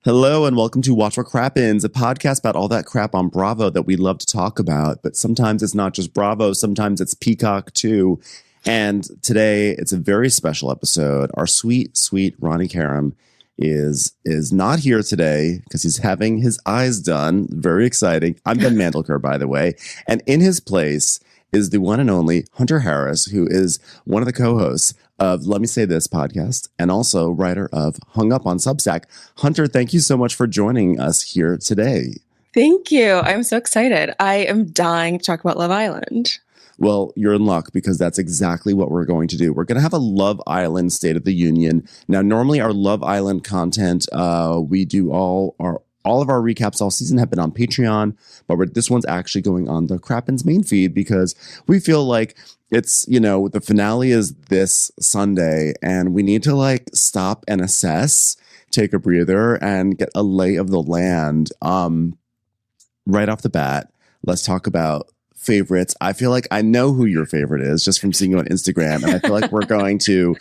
Hello and welcome to Watch What Crappens, a podcast about all that crap on Bravo that we love to talk about. But sometimes it's not just Bravo, sometimes it's Peacock too. And today it's a very special episode. Our sweet, sweet Ronnie Karam is not here today because he's having his eyes done. Very exciting. I'm Ben Mandelker, by the way. And in his place is the one and only Hunter Harris, who is one of the co-hosts of Let Me Say This podcast and also writer of Hung Up on Substack. Hunter, thank you so much for joining us here today. Thank you. I'm so excited. I am dying to talk about Love Island. Well, you're in luck because that's exactly what we're going to do. We're going to have a Love Island State of the Union. Now, normally our Love Island content, we do all of our recaps all season have been on Patreon, but this one's actually going on the Crappens main feed because we feel like it's, the finale is this Sunday and we need to stop and assess, take a breather and get a lay of the land. Right off the bat, let's talk about favorites. I feel like I know who your favorite is just from seeing you on Instagram. And I feel like we're going to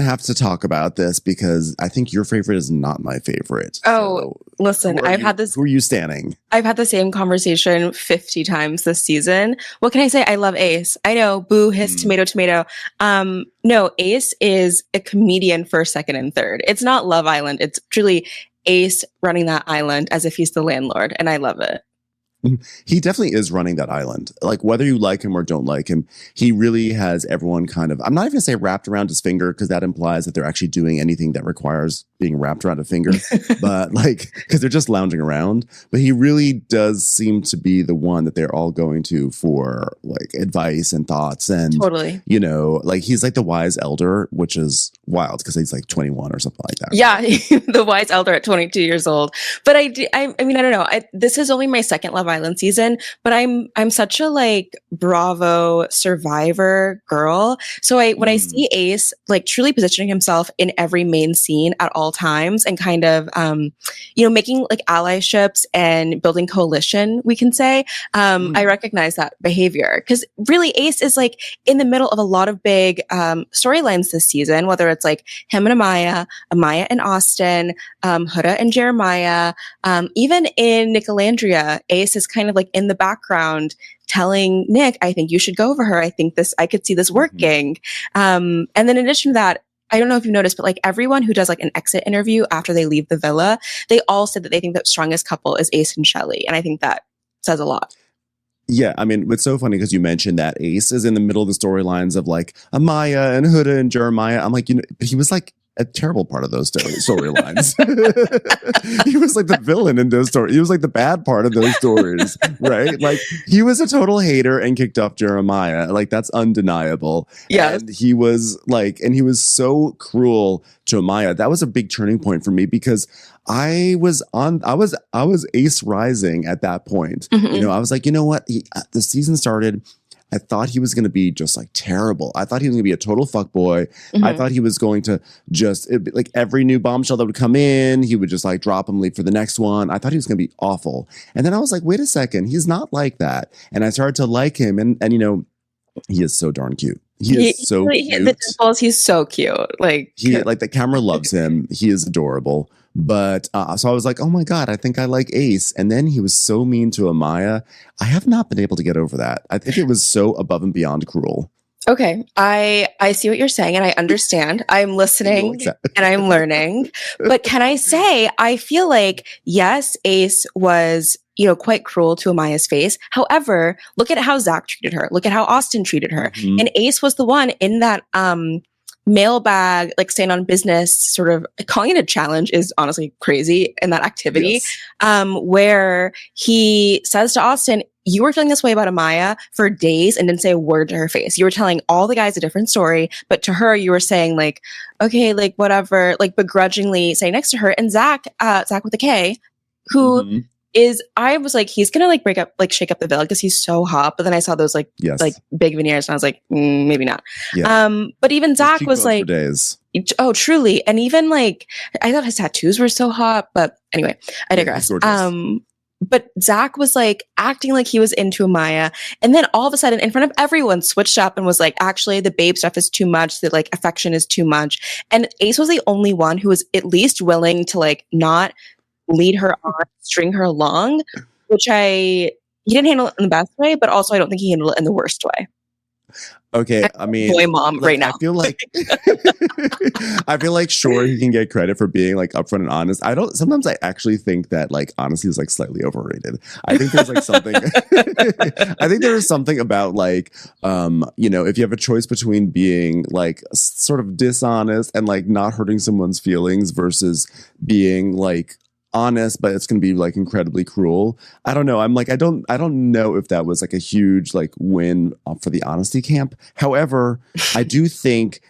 have to talk about this because I think your favorite is not my favorite. Oh, so listen, who are you standing? I've had the same conversation 50 times this season. What can I say? I love Ace. I know, boo, hiss, tomato, tomato. No, Ace is a comedian first, second, and third. It's not Love Island. It's truly Ace running that island as if he's the landlord. And I love it. He definitely is running that island. Like, whether you like him or don't like him, he really has everyone kind of, I'm not even going to say wrapped around his finger because that implies that they're actually doing anything that requires being wrapped around a finger. But because they're just lounging around. But he really does seem to be the one that they're all going to for advice and thoughts. And, totally. He's like the wise elder, which is wild because he's like 21 or something like that. Yeah, the wise elder at 22 years old. But I mean, I don't know. This is only my second Love Island season, but I'm such a Bravo Survivor girl. So when I see Ace truly positioning himself in every main scene at all times and kind of making allyships and building coalition, we can say, I recognize that behavior because really Ace is in the middle of a lot of big storylines this season, whether it's him and Amaya and Austin, Huda and Jeremiah, even in Nicolandria, Ace is kind of in the background telling Nick, I think you should go over her. I could see this working. And then in addition to that, I don't know if you've noticed, but everyone who does an exit interview after they leave the villa, they all said that they think the strongest couple is Ace and Shelly. And I think that says a lot. Yeah, I mean, it's so funny because you mentioned that Ace is in the middle of the storylines of Amaya and Huda and Jeremiah. I'm but he was a terrible part of those storylines. He was the villain in those stories. He was the bad part of those stories, right? He was a total hater and kicked off Jeremiah. That's undeniable. Yeah. And he was he was so cruel to Amaya. That was a big turning point for me because I was Ace Rising at that point. Mm-hmm. I was you know what? The season started. I thought he was going to be just terrible. I thought he was going to be a total fuckboy. Mm-hmm. I thought he was going to just every new bombshell that would come in, he would just drop him, leave for the next one. I thought he was going to be awful. And then I was wait a second, he's not like that. And I started to like him. And he is so darn cute. He is so cute. The dimples, he's so cute. The camera loves him. He is adorable. But so I was oh my God, I think I like Ace. And then he was so mean to Amaya. I have not been able to get over that. I think it was so above and beyond cruel. Okay. I see what you're saying and I understand. I'm listening and I'm learning. But can I say, I feel yes, Ace was, quite cruel to Amaya's face. However, look at how Zach treated her. Look at how Austin treated her. Mm-hmm. And Ace was the one in that mailbag, staying on business, sort of calling it a challenge is honestly crazy in that activity. Yes. Where he says to Austin, you were feeling this way about Amaya for days and didn't say a word to her face. You were telling all the guys a different story, but to her, you were saying okay, whatever, begrudgingly saying next to her. And Zach with a K, who mm-hmm. I was he's gonna break up, shake up the villa because he's so hot. But then I saw those yes. Big veneers and I was maybe not. Yeah. But even Zach was for days. Oh, truly. And even I thought his tattoos were so hot, but anyway, I digress. but Zach was like acting like he was into Amaya. And then all of a sudden, in front of everyone, switched up and was like, actually, the babe stuff is too much. The like affection is too much. And Ace was the only one who was at least willing to like not lead her on, string her along, which he didn't handle it in the best way, but also I don't think he handled it in the worst way. Okay, I mean, boy mom right now. I feel like sure, he can get credit for being like upfront and honest. Sometimes I actually think that like honesty is like slightly overrated. I think there's like something I think there is something about like if you have a choice between being like sort of dishonest and like not hurting someone's feelings versus being like honest, but it's going to be like incredibly cruel. I don't know. I'm like, I don't know if that was like a huge like win for the honesty camp. However, I do think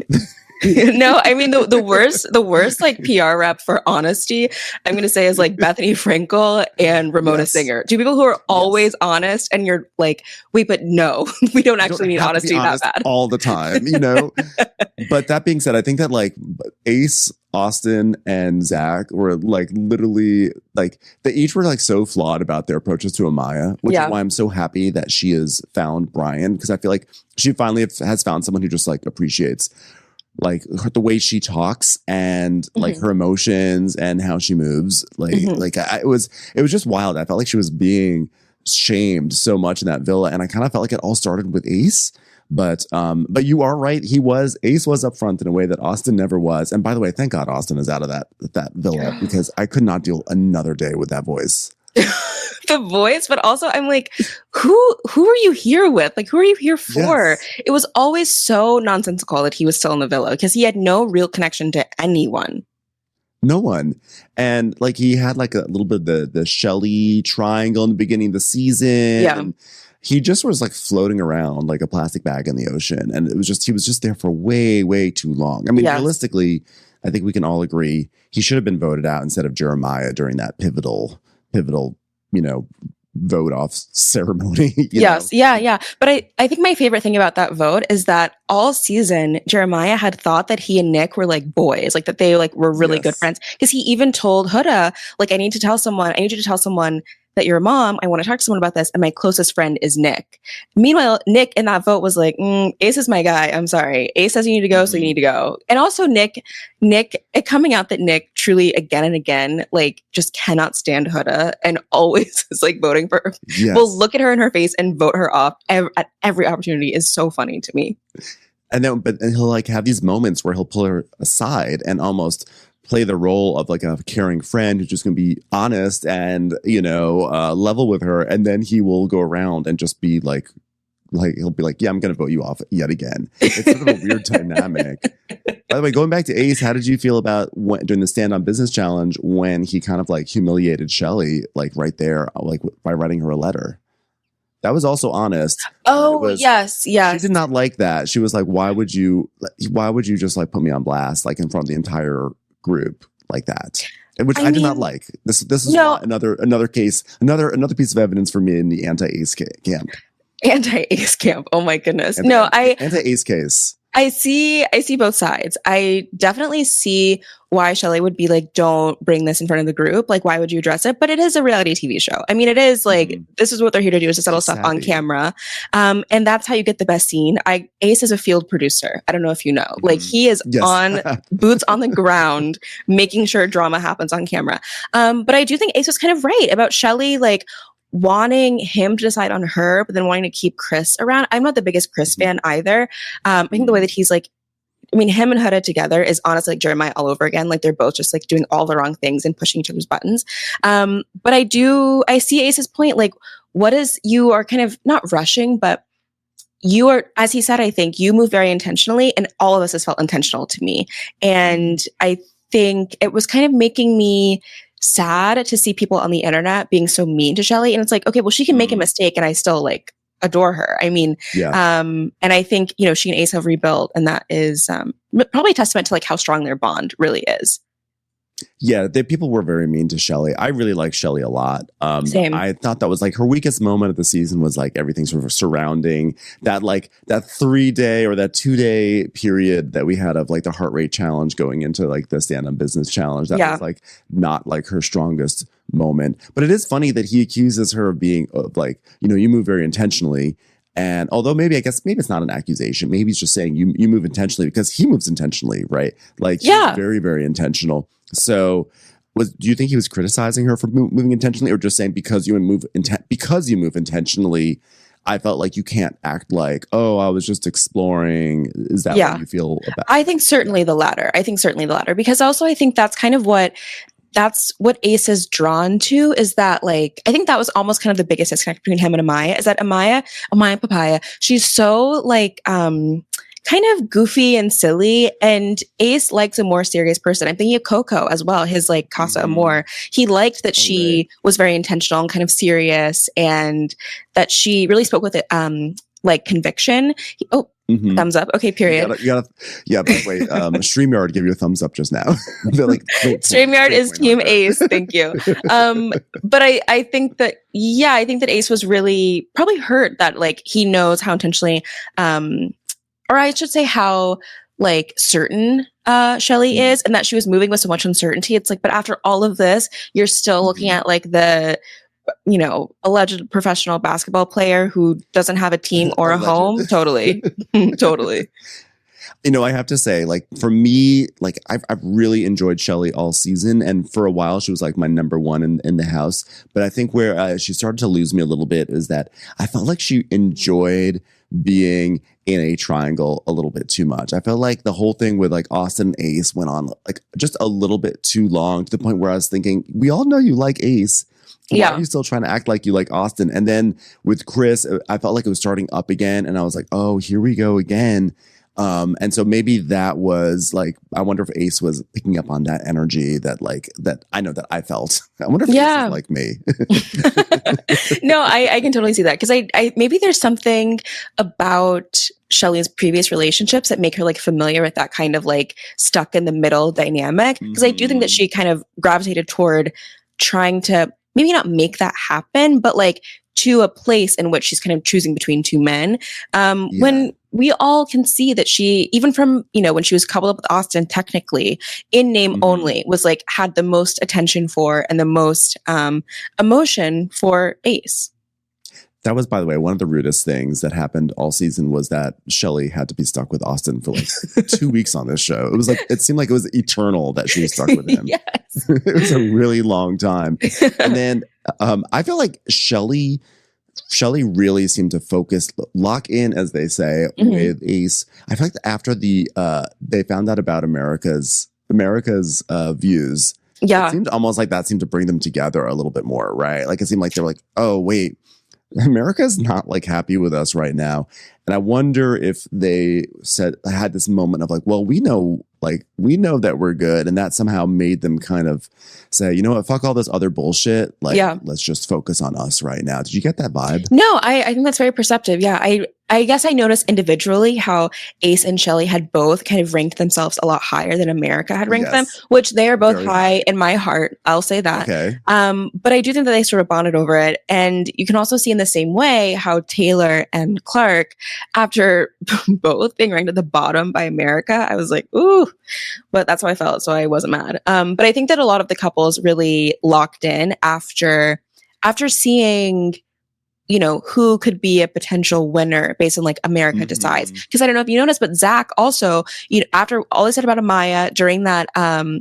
no, I mean the worst like PR rep for honesty, I'm going to say is like Bethany Frankel and Ramona Singer. Two people who are always honest, and you're like, wait, but no, we don't actually need honesty that bad all the time, But that being said, I think that like Ace, Austin, and Zach were like literally like they each were like so flawed about their approaches to Amaya, which is why I'm so happy that she has found Brian, because I feel like she finally has found someone who just like appreciates like the way she talks and like her emotions and how she moves. It was just wild. I felt like she was being shamed so much in that villa, and I kind of felt like it all started with Ace. But you are right. Ace was up front in a way that Austin never was. And by the way, thank God Austin is out of that villa, because I could not deal another day with that voice. The voice, but also I'm like, who are you here with? Like, who are you here for? Yes. It was always so nonsensical that he was still in the villa, because he had no real connection to anyone. No one. And like he had like a little bit of the Shelly triangle in the beginning of the season. Yeah. And he just was like floating around like a plastic bag in the ocean. And he was just there for way, way too long. I mean, realistically, I think we can all agree he should have been voted out instead of Jeremiah during that pivotal, vote off ceremony. Yes. Yeah. But I think my favorite thing about that vote is that all season Jeremiah had thought that he and Nick were like boys, like that they like were really good friends. Because he even told Huda, like, I need you to tell someone that you're a mom. I want to talk to someone about this. And my closest friend is Nick. Meanwhile, Nick in that vote was like, Ace is my guy. I'm sorry. Ace says you need to go, so you need to go. And also Nick, it coming out that Nick truly again and again, like just cannot stand Huda and always is like voting for her. Yes. Will look at her in her face and vote her off at every opportunity is so funny to me. And he'll like have these moments where he'll pull her aside and almost play the role of like a caring friend who's just going to be honest and level with her, and then he will go around and just be like he'll be like, yeah, I'm going to vote you off yet again. It's sort of a weird dynamic. By the way, going back to Ace, how did you feel about during the Stand on Business challenge when he kind of like humiliated Shelly like right there, like by writing her a letter? That was also honest. Yes. She did not like that. She was like, why would you just like put me on blast like in front of the entire group like that? Which I did not like. This is another case, another piece of evidence for me in the anti-Ace camp. Anti-Ace camp. Oh my goodness. Anti-Ace case. I see both sides. I definitely see why Shelly would be like, don't bring this in front of the group. Like, why would you address it? But it is a reality TV show. I mean, it is like, this is what they're here to do, is to settle stuff on camera. And that's how you get the best scene. Ace is a field producer. I don't know if you know. Like, he is on boots on the ground, making sure drama happens on camera. But I do think Ace was kind of right about Shelly, like, wanting him to decide on her, but then wanting to keep Chris around. I'm not the biggest Chris fan either. I think the way that he's like, I mean, him and Huda together is honestly like Jeremiah all over again. Like, they're both just like doing all the wrong things and pushing each other's buttons. But I see Ace's point. Like, you are kind of not rushing, but you are, as he said, I think you move very intentionally, and all of this has felt intentional to me. And I think it was kind of making me sad to see people on the internet being so mean to Shelly. And it's like, okay, well, she can make a mistake and I still like adore her. I mean, and I think, she and Ace have rebuilt, and that is probably a testament to like how strong their bond really is. Yeah, people were very mean to Shelly. I really like Shelly a lot. Same. I thought that was like her weakest moment of the season was like everything sort of surrounding that 3-day or that 2-day period that we had of like the heart rate challenge going into like the stand on business challenge. That was like not like her strongest moment. But it is funny that he accuses her of being like, you move very intentionally. And although maybe it's not an accusation, maybe he's just saying you move intentionally because he moves intentionally, right? Like he's very, very intentional. So do you think he was criticizing her for moving intentionally, or just saying because you move intentionally, I felt like you can't act like, oh, I was just exploring. Is that what you feel about? I think certainly the latter. Because also I think that's kind of that's what Ace is drawn to, is that like, I think that was almost kind of the biggest disconnect between him and Amaya, is that Amaya Papaya, she's so like, kind of goofy and silly, and Ace likes a more serious person. I'm thinking of Coco as well, his like Casa Amor. He liked that she was very intentional and kind of serious, and that she really spoke with it, like conviction. Thumbs up. Okay, period. By the way, StreamYard gave you a thumbs up just now. StreamYard is Team Ace. Thank you. But I think that Ace was really probably hurt that like he knows how intentionally, or I should say how like certain Shelly is, and that she was moving with so much uncertainty. It's like, but after all of this, you're still looking at like the alleged professional basketball player who doesn't have a team or a home. Totally. I have to say, like, for me, like, I've really enjoyed Shelly all season. And for a while, she was like my number one in the house. But I think where she started to lose me a little bit is that I felt like she enjoyed being in a triangle a little bit too much. I felt like the whole thing with like Austin and Ace went on like just a little bit too long, to the point where I was thinking, we all know you like Ace. Why are you still trying to act like you like Austin? And then with Chris, I felt like it was starting up again. And I was like, oh, here we go again. And so maybe that was like, I wonder if Ace was picking up on that energy that I know that I felt. I wonder if Ace was like me. No, I can totally see that. Cause I maybe there's something about Shelly's previous relationships that make her like familiar with that kind of like stuck in the middle dynamic. Cause I do think that she kind of gravitated toward trying to maybe not make that happen, but like to a place in which she's kind of choosing between two men. When we all can see that she, even from, when she was coupled up with Austin, technically in name only, was like, had the most attention for and the most emotion for Ace. That was, by the way, one of the rudest things that happened all season was that Shelly had to be stuck with Austin for like 2 weeks on this show. It was like, it seemed like it was eternal that she was stuck with him. Yes. It was a really long time. And then I feel like Shelly really seemed to lock in, as they say, with Ace. I feel like after they found out about America's views, it seemed almost like that seemed to bring them together a little bit more, right? Like it seemed like they were like, oh wait, America's not like happy with us right now. And I wonder if they had this moment of like, well, we know that we're good. And that somehow made them kind of say, you know what, fuck all this other bullshit. Like, let's just focus on us right now. Did you get that vibe? No, I think that's very perceptive. Yeah. I guess I noticed individually how Ace and Shelly had both kind of ranked themselves a lot higher than America had ranked them, which they are both high in my heart. I'll say that. Okay. But I do think that they sort of bonded over it. And you can also see in the same way how Taylor and Clark, after both being ranked at the bottom by America, I was like, ooh, but that's how I felt. So I wasn't mad. But I think that a lot of the couples really locked in after seeing, who could be a potential winner based on like America decides. Because I don't know if you noticed, but Zach also, after all they said about Amaya during that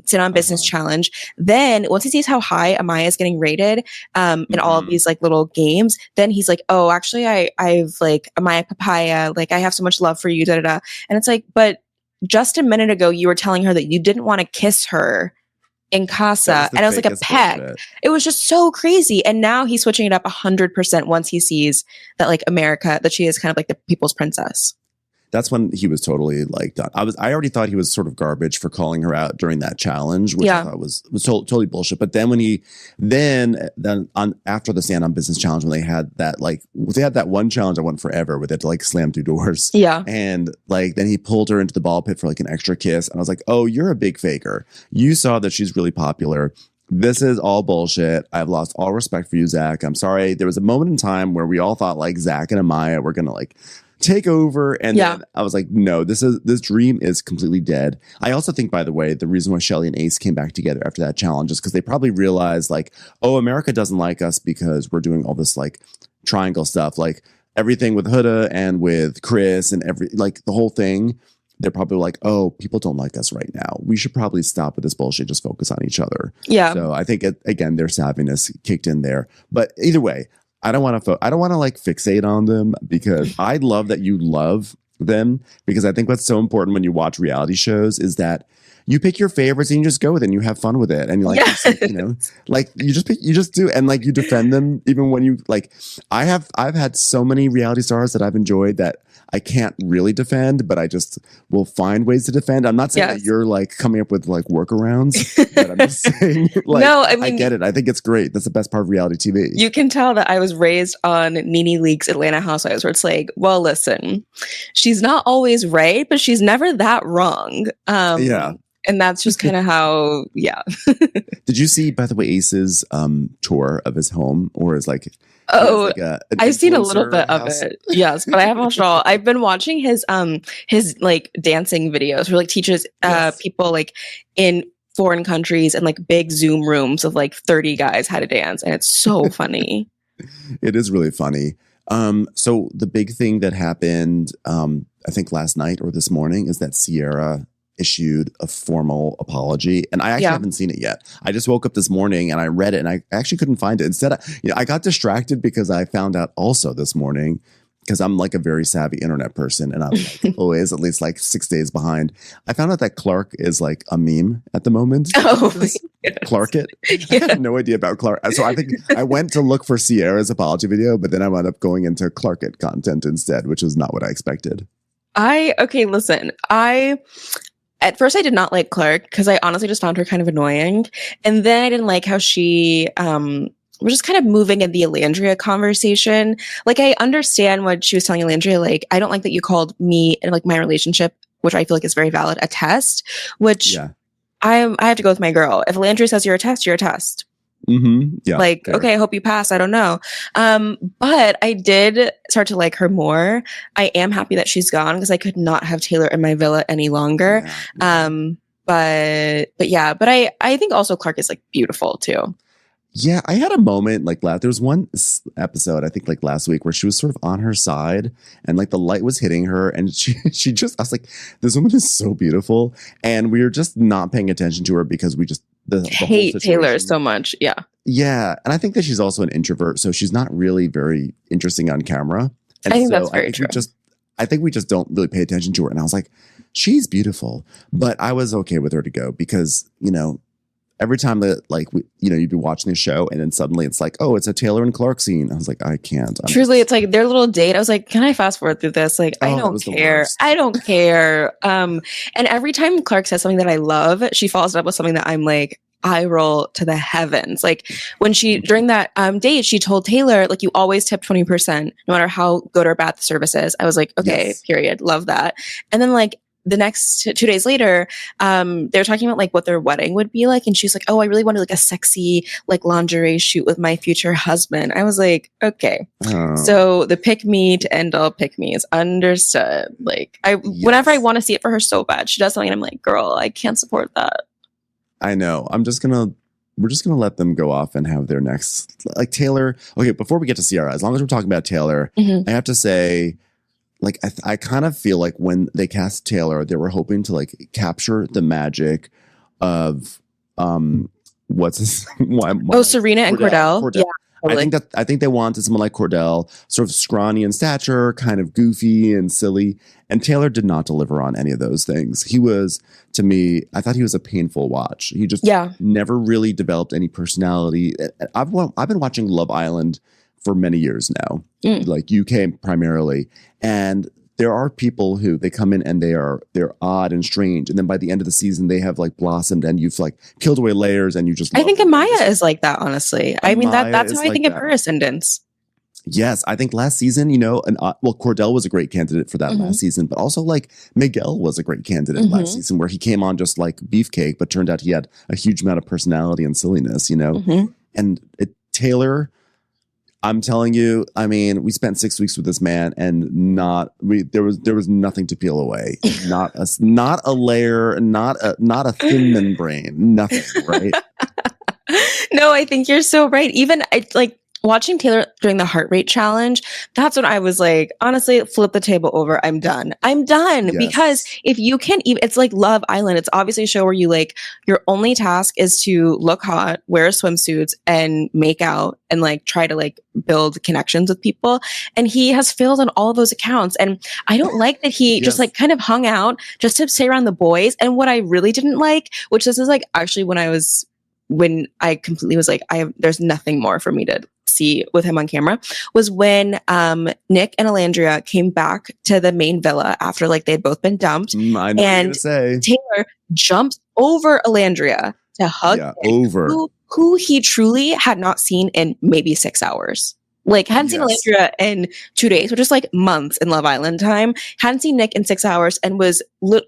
sit on business challenge, then once he sees how high Amaya is getting rated in all of these like little games, then he's like, oh, actually I've like Amaya Papaya, like I have so much love for you, da da da. And it's like, but just a minute ago you were telling her that you didn't want to kiss her in Casa, and it was like a peck. Bullshit. It was just so crazy. And now he's switching it up 100% once he sees that like America, that she is kind of like the people's princess. That's when he was totally like done. I already thought he was sort of garbage for calling her out during that challenge, which I thought was totally bullshit. But then when after the stand on business challenge, when they had that one challenge that went forever with it to like slam through doors. Yeah. And like then he pulled her into the ball pit for like an extra kiss. And I was like, oh, you're a big faker. You saw that she's really popular. This is all bullshit. I've lost all respect for you, Zach. I'm sorry. There was a moment in time where we all thought like Zach and Amaya were gonna like take over. And then I was like, no, this dream is completely dead. I also think, by the way, the reason why Shelly and Ace came back together after that challenge is because they probably realized like, oh, America doesn't like us because we're doing all this like triangle stuff, like everything with Huda and with Chris and the whole thing. They're probably like, oh, people don't like us right now. We should probably stop with this bullshit. Just focus on each other. Yeah. So I think again, their savviness kicked in there. But either way, I don't want to like fixate on them because I love that you love them, because I think what's so important when you watch reality shows is that you pick your favorites and you just go with it and you have fun with it. And you like, like you just do. And like you defend them even when you like, I've had so many reality stars that I've enjoyed that I can't really defend, but I just will find ways to defend. I'm not saying that you're like coming up with like workarounds, but I'm just saying like, no, I get it. I think it's great. That's the best part of reality TV. You can tell that I was raised on Nene Leakes Atlanta Housewives, where it's like, well, listen, she's not always right, but she's never that wrong. And that's just kind of how, Did you see, by the way, Ace's tour of his home, or is like? Oh, I've seen a little bit of it. Yes, but I haven't watched it all. I've been watching his like dancing videos where like teaches people like in foreign countries and like big Zoom rooms of like 30 guys how to dance, and it's so funny. It is really funny. So the big thing that happened, I think last night or this morning, is that Sierra issued a formal apology, and I actually haven't seen it yet. I just woke up this morning and I read it, and I actually couldn't find it. Instead, I got distracted because I found out also this morning, because I'm like a very savvy internet person, and I'm like always at least like 6 days behind. I found out that Clark is like a meme at the moment. Oh, yes. Clark it. I had no idea about Clark. So I think I went to look for Sierra's apology video, but then I wound up going into Clark it content instead, which is not what I expected. Listen, at first, I did not like Clark because I honestly just found her kind of annoying. And then I didn't like how she was just kind of moving in the Alandria conversation. Like, I understand what she was telling Alandria. Like, I don't like that you called me and like my relationship, which I feel like is very valid, a test, which I have to go with my girl. If Alandria says you're a test, you're a test. Mm-hmm. Yeah. Like, fair. Okay, I hope you pass. I don't know. But I did start to like her more. I am happy that she's gone because I could not have Taylor in my villa any longer. But I think also Clark is like beautiful too. Yeah, I had a moment like there was one episode, I think like last week, where she was sort of on her side and like the light was hitting her, and she just, I was like, this woman is so beautiful, and we were just not paying attention to her because we just the hate Taylor so much. Yeah, and I think that she's also an introvert, so she's not really very interesting on camera. And I think that's very true. I think we just don't really pay attention to her, and I was like, she's beautiful, but I was okay with her to go because every time that like you'd be watching the show and then suddenly it's like, oh, it's a Taylor and Clark scene. I was like, I can't. Truly, it's like their little date. I was like, can I fast forward through this? Like, I don't care. I don't care. And every time Clark says something that I love, she follows it up with something that I'm like, I roll to the heavens. Like when she, during that date, she told Taylor, like, you always tip 20%, no matter how good or bad the service is. I was like, okay, period. Love that. And then like, the next 2 days later, they were talking about like what their wedding would be like. And she's like, oh, I really wanted like a sexy, like lingerie shoot with my future husband. I was like, okay. So the pick me to end all pick me is understood. Like whenever I want to see it for her so bad, she does something and I'm like, girl, I can't support that. I know. We're just going to let them go off and have their next, like Taylor. Okay. Before we get to Sierra, as long as we're talking about Taylor, I have to say, like, I kind of feel like when they cast Taylor, they were hoping to like capture the magic of what's his Serena and Cordell. Yeah, totally. I think they wanted someone like Cordell, sort of scrawny in stature, kind of goofy and silly. And Taylor did not deliver on any of those things. He was, to me, I thought he was a painful watch. He just never really developed any personality. I've been watching Love Island for many years now, like UK primarily. And there are people who they come in and they're odd and strange. And then by the end of the season, they have like blossomed and you've like peeled away layers and you just, I think Amaya is like that, honestly. I mean, that's how I think of her ascendants. Yes. I think last season, Cordell was a great candidate for that last season, but also like Miguel was a great candidate last season where he came on just like beefcake, but turned out he had a huge amount of personality and silliness, and Taylor, I'm telling you, I mean, we spent 6 weeks with this man, and there was nothing to peel away. Not a layer, not a thin membrane, nothing. Right? No, I think you're so right. Even like watching Taylor during the heart rate challenge, that's when I was like, honestly, flip the table over. I'm done. I'm done. Yes. Because if you can't even, it's like Love Island. It's obviously a show where you like, your only task is to look hot, wear swimsuits, and make out and like try to like build connections with people. And he has failed on all of those accounts. And I don't like that he just like kind of hung out just to stay around the boys. And what I really didn't like, which this is like actually when I completely was like, there's nothing more for me to see with him on camera, was when Nick and Alandria came back to the main villa after like they'd both been dumped. I know what you're gonna say. Taylor jumps over Alandria to hug Nick, who he truly had not seen in maybe 6 hours. Like, hadn't seen Alandria in 2 days, which is like months in Love Island time. Hadn't seen Nick in 6 hours and was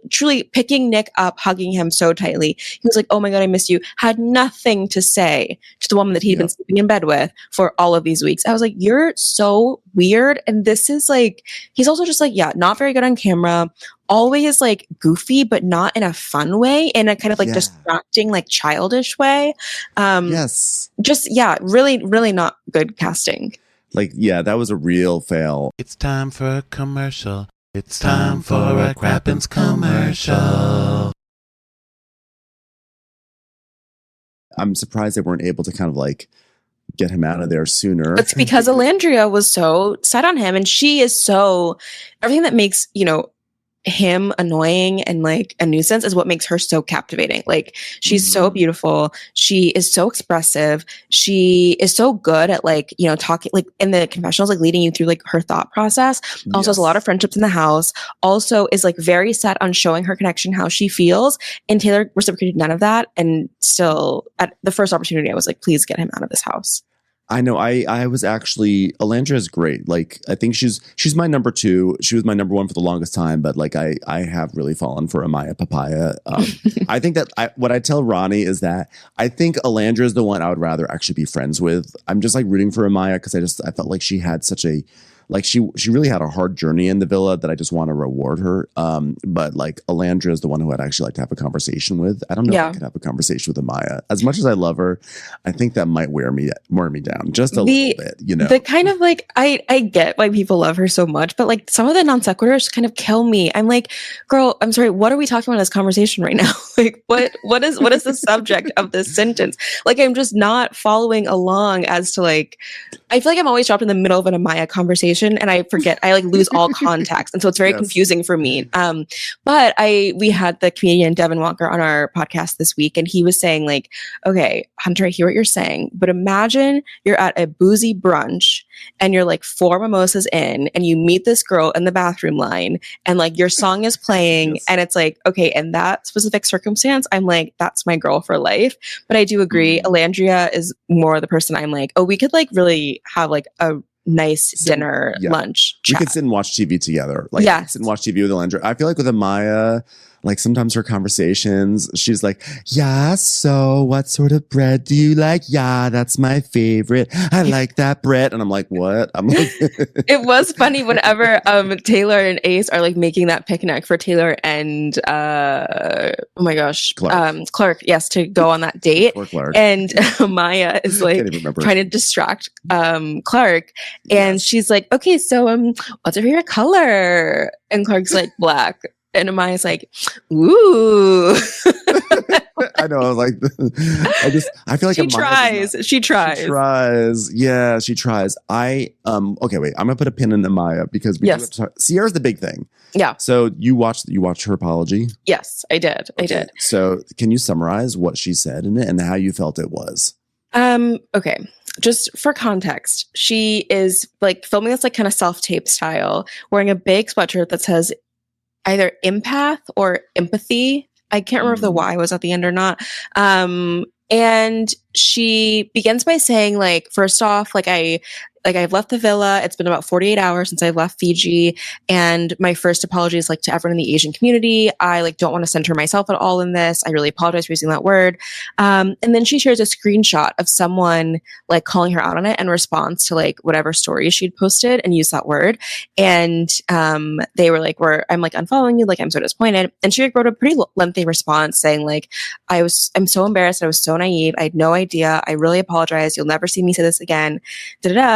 truly picking Nick up, hugging him so tightly. He was like, oh my God, I missed you. Had nothing to say to the woman that he'd been sleeping in bed with for all of these weeks. I was like, you're so weird. And this is like, he's also just like, not very good on camera. Always like goofy, but not in a fun way, in a kind of like distracting, like childish way. Just, really, really not good casting. Like, that was a real fail. It's time for a commercial. It's time for a Crappens commercial. I'm surprised they weren't able to kind of like get him out of there sooner. It's because Alandria was so set on him, and she is so, everything that makes, him annoying and like a nuisance is what makes her so captivating. Like, she's so beautiful. She is so expressive. She is so good at like, talking like in the confessionals, like leading you through like her thought process. Also has a lot of friendships in the house. Also is like very set on showing her connection, how she feels. And Taylor reciprocated none of that. And still at the first opportunity, I was like, please get him out of this house. I know. I was actually, Alandria is great. Like, I think she's my number 2. She was my number 1 for the longest time, but like I have really fallen for Amaya Papaya. I think that what I tell Ronnie is that I think Alandria is the one I would rather actually be friends with. I'm just like rooting for Amaya because I felt like she had such a, like she really had a hard journey in the villa that I just want to reward her. But like Alandria is the one who I'd actually like to have a conversation with. I don't know if I could have a conversation with Amaya. As much as I love her, I think that might wear me down just a little bit, The kind of like, I get why people love her so much, but like some of the non sequiturs kind of kill me. I'm like, girl, I'm sorry, what are we talking about in this conversation right now? Like, what is the subject of this sentence? Like, I'm just not following along as to like, I feel like I'm always dropped in the middle of an Amaya conversation and I forget, I like lose all context. And so it's very confusing for me. But we had the comedian Devin Walker on our podcast this week, and he was saying like, okay, Hunter, I hear what you're saying, but imagine you're at a boozy brunch and you're like 4 mimosas in and you meet this girl in the bathroom line and like your song is playing and it's like, okay, in that specific circumstance, I'm like, that's my girl for life. But I do agree, Alandria is more the person I'm like, oh, we could like really have like a nice dinner, lunch chat. We could sit and watch TV together. Like, sit and watch TV with Alandria. I feel like with Amaya, like sometimes her conversations, she's like, so what sort of bread do you like? That's my favorite. I like that bread. And I'm like, what? I'm like, it was funny whenever Taylor and Ace are like making that picnic for Taylor and Clark, yes, to go on that date. Clark. And Maya is like trying to distract Clark, and she's like, okay, so what's your favorite color? And Clark's like, black. And Amaya's like, ooh. I know. I was like, I feel like she tries. She tries. Yeah, she tries. Okay, wait. I'm gonna put a pin in Amaya because Sierra's the big thing. Yeah. So you watched her apology? Yes, I did. Okay. I did. So can you summarize what she said in it and how you felt it was? Okay. Just for context, she is like filming this like kind of self-tape style, wearing a big sweatshirt that says either empath or empathy. I can't remember if the Y was at the end or not. And she begins by saying like, first off, like like I've left the villa. It's been about 48 hours since I've left Fiji. And my first apology is like to everyone in the Asian community. I like don't want to center myself at all in this. I really apologize for using that word. And then she shares a screenshot of someone like calling her out on it in response to like whatever story she'd posted and used that word. And they were like, I'm like unfollowing you. Like, I'm so disappointed. And she like, wrote a pretty lengthy response saying like, I'm so embarrassed. I was so naive. I had no idea. I really apologize. You'll never see me say this again.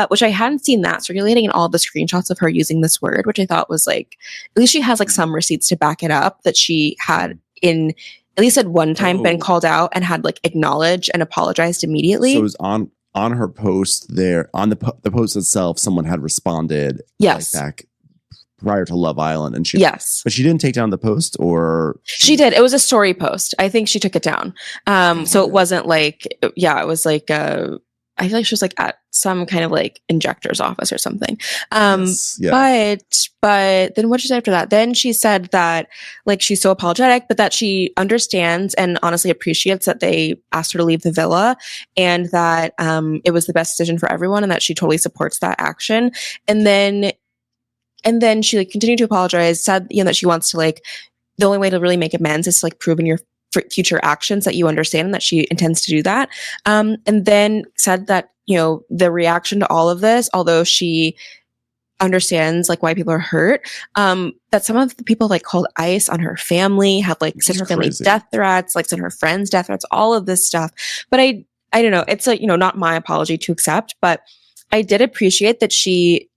Which I hadn't seen that circulating in all the screenshots of her using this word, which I thought was like, at least she has like some receipts to back it up that she had at least at one time been called out and had like acknowledged and apologized immediately. So it was on her post there, on the post itself, someone had responded yes. like, back prior to Love Island, and yes, but she didn't take down the post, or she did. It was a story post. I think she took it down. So it wasn't like, it was like I feel like she was like at some kind of like injector's office or something. Yes, yeah. But then what did she say after that? Then she said that like she's so apologetic, but that she understands and honestly appreciates that they asked her to leave the villa, and that it was the best decision for everyone, and that she totally supports that action. And then she like continued to apologize, said that she wants to like, the only way to really make amends is to like prove in your future actions that you understand and that she intends to do that. And then said that, the reaction to all of this, although she understands like why people are hurt, that some of the people like called ICE on her family, had like sent her family death threats, like sent her friends death threats, all of this stuff. But I don't know. It's like, not my apology to accept, but I did appreciate that she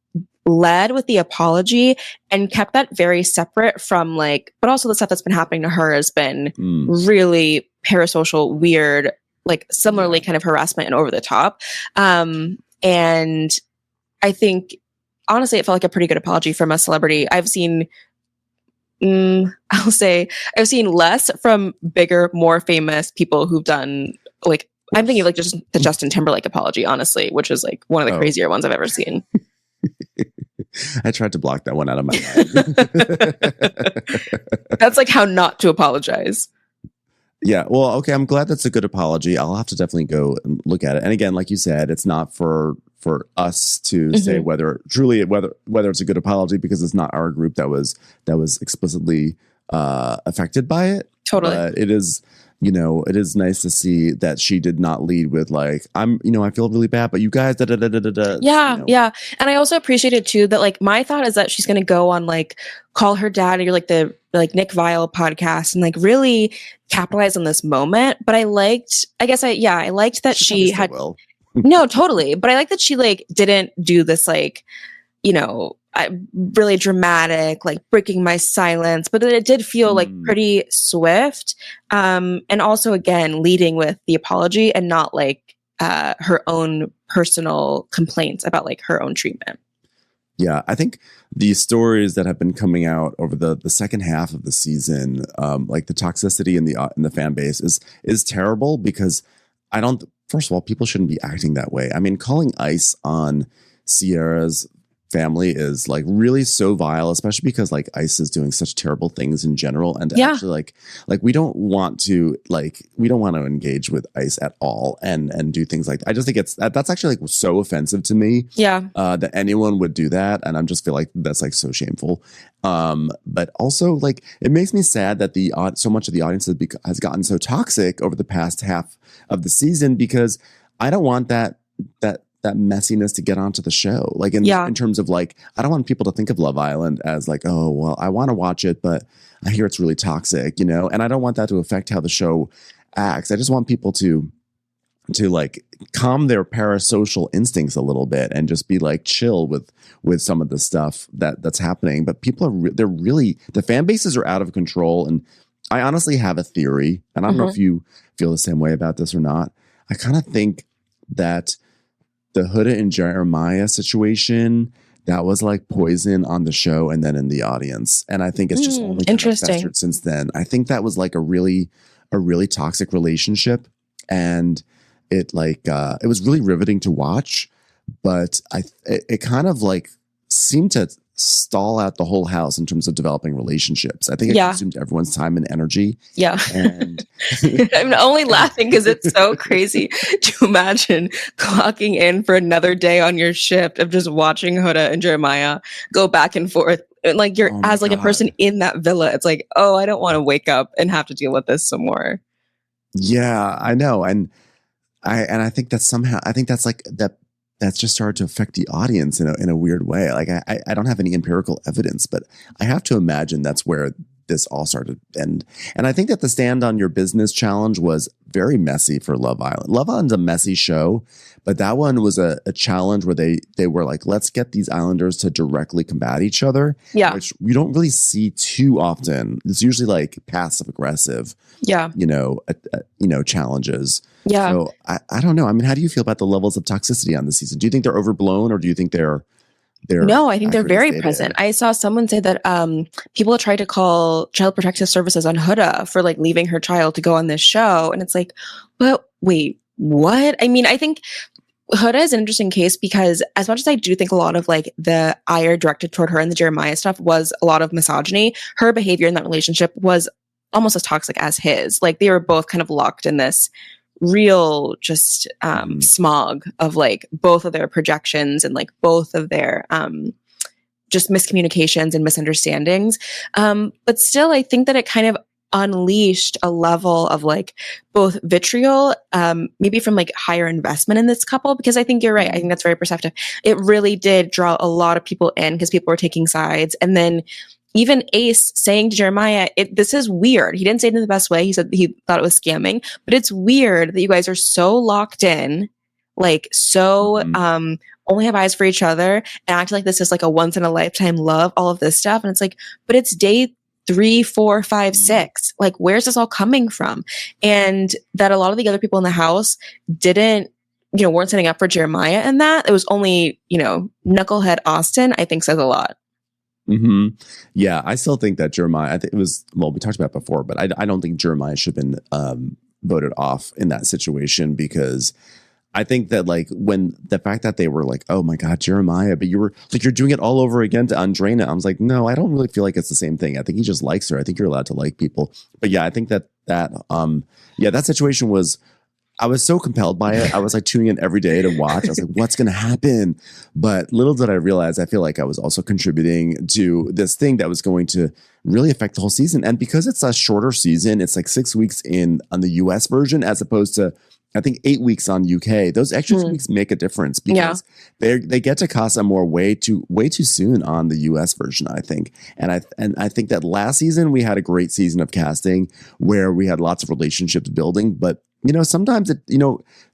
led with the apology and kept that very separate from like, but also the stuff that's been happening to her has been really parasocial, weird, like similarly kind of harassment and over the top. And I think honestly, it felt like a pretty good apology from a celebrity. I've seen, I've seen less from bigger, more famous people who've done like, I'm thinking of like just the Justin Timberlake apology, honestly, which is like one of the crazier ones I've ever seen. I tried to block that one out of my mind. That's like how not to apologize. Yeah. Well, okay. I'm glad that's a good apology. I'll have to definitely go and look at it. And again, like you said, it's not for us to say whether it's a good apology, because it's not our group that was explicitly affected by it. Totally. But it is, it is nice to see that she did not lead with like, I feel really bad, but you guys, da da da da da da. Yeah, yeah. And I also appreciated too that like my thought is that she's gonna go on like Call Her Dad or like the like Nick Viall podcast and like really capitalize on this moment. But I liked that she had no, totally. But I like that she like didn't do this like, really dramatic, like breaking my silence, but it did feel like pretty swift. And also again, leading with the apology and not like her own personal complaints about like her own treatment. Yeah, I think the stories that have been coming out over the second half of the season, like the toxicity in the fan base is terrible, because first of all, people shouldn't be acting that way. I mean, calling ICE on Sierra's family is like really so vile, especially because like ICE is doing such terrible things in general, and actually like we don't want to engage with ICE at all and do things like that. I just think that's actually like so offensive to me. Yeah. That anyone would do that, and I just feel like that's like so shameful. But also like it makes me sad that so much of the audience has gotten so toxic over the past half of the season, because I don't want that messiness to get onto the show. Like in terms of like, I don't want people to think of Love Island as like, oh, well, I want to watch it, but I hear it's really toxic, and I don't want that to affect how the show acts. I just want people to like calm their parasocial instincts a little bit and just be like chill with some of the stuff that's happening. But people the fan bases are out of control. And I honestly have a theory, and I don't know if you feel the same way about this or not. I kind of think that the Huda and Jeremiah situation, that was like poison on the show and then in the audience. And I think it's just only kind of festered since then. I think that was like a really toxic relationship. And it was really riveting to watch, but it kind of like seemed to stall out the whole house in terms of developing relationships. I think it consumed everyone's time and energy. Yeah. And I'm only laughing because it's so crazy to imagine clocking in for another day on your shift of just watching Huda and Jeremiah go back and forth. Like you're as like a person in that villa. It's like, oh, I don't want to wake up and have to deal with this some more. Yeah, I know. And I think that somehow, I think that's like that's just started to affect the audience in a weird way. Like I don't have any empirical evidence, but I have to imagine that's where this all started. And I think that the Stand on Your Business challenge was very messy for Love Island. Love Island's a messy show, but that one was a challenge where they were like, let's get these islanders to directly combat each other. Yeah. Which we don't really see too often. It's usually like passive aggressive, challenges. Yeah. So I don't know. I mean, how do you feel about the levels of toxicity on this season? Do you think they're overblown, or do you think they're no, I think they're very present. I saw someone say that people tried to call Child Protective Services on Huda for like leaving her child to go on this show. And it's like, but wait, what? I mean, I think Huda is an interesting case because as much as I do think a lot of like the ire directed toward her and the Jeremiah stuff was a lot of misogyny, her behavior in that relationship was almost as toxic as his. Like they were both kind of locked in this real just smog of like both of their projections and like both of their just miscommunications and misunderstandings. But still, I think that it kind of unleashed a level of like both vitriol, maybe from like higher investment in this couple, because I think you're right. I think that's very perceptive. It really did draw a lot of people in because people were taking sides. And then even Ace saying to Jeremiah, this is weird. He didn't say it in the best way. He said he thought it was scamming, but it's weird that you guys are so locked in, like so only have eyes for each other and act like this is like a once in a lifetime love, all of this stuff. And it's like, but it's day 3, 4, 5, 6. Like, where's this all coming from? And that a lot of the other people in the house weren't setting up for Jeremiah and that. It was only, knucklehead Austin, I think says a lot. Mm-hmm. Yeah, I still think that Jeremiah, I think it was, we talked about it before, but I don't think Jeremiah should have been voted off in that situation, because I think that like when the fact that they were like, oh my God, Jeremiah, but you were like, you're doing it all over again to Andrena. I was like, no, I don't really feel like it's the same thing. I think he just likes her. I think you're allowed to like people. But yeah, I think that situation was, I was so compelled by it. I was like tuning in every day to watch. I was like, what's going to happen? But little did I realize, I feel like I was also contributing to this thing that was going to really affect the whole season. And because it's a shorter season, it's like 6 weeks on the US version, as opposed to, I think, 8 weeks on UK. Those extra 2 weeks make a difference because they get to Casa Amor way too soon on the US version, I think. And I think that last season we had a great season of casting where we had lots of relationships building, but sometimes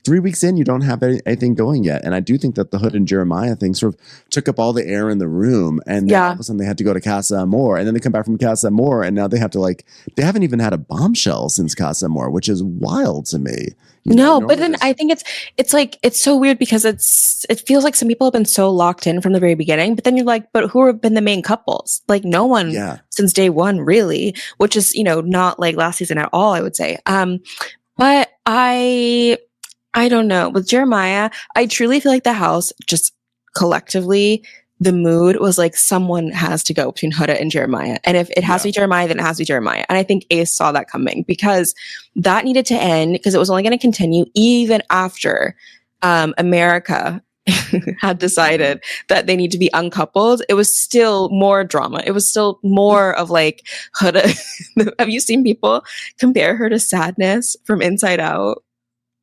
3 weeks in, you don't have anything going yet. And I do think that the Hood and Jeremiah thing sort of took up all the air in the room. And then all of a sudden they had to go to Casa Amor, and then they come back from Casa Amor, and now they have to they haven't even had a bombshell since Casa Amor, which is wild to me. But then I think it's so weird because it feels like some people have been so locked in from the very beginning, but then you're like, but who have been the main couples? Like no one since day one, really, which is, not like last season at all, I would say. But I don't know. With Jeremiah, I truly feel like the house just collectively, the mood was like someone has to go between Huda and Jeremiah. And if it has to be Jeremiah, then it has to be Jeremiah. And I think Ace saw that coming because that needed to end because it was only going to continue even after America had decided that they need to be uncoupled. It was still more drama. It was still more of like Huda. Have you seen people compare her to Sadness from Inside Out?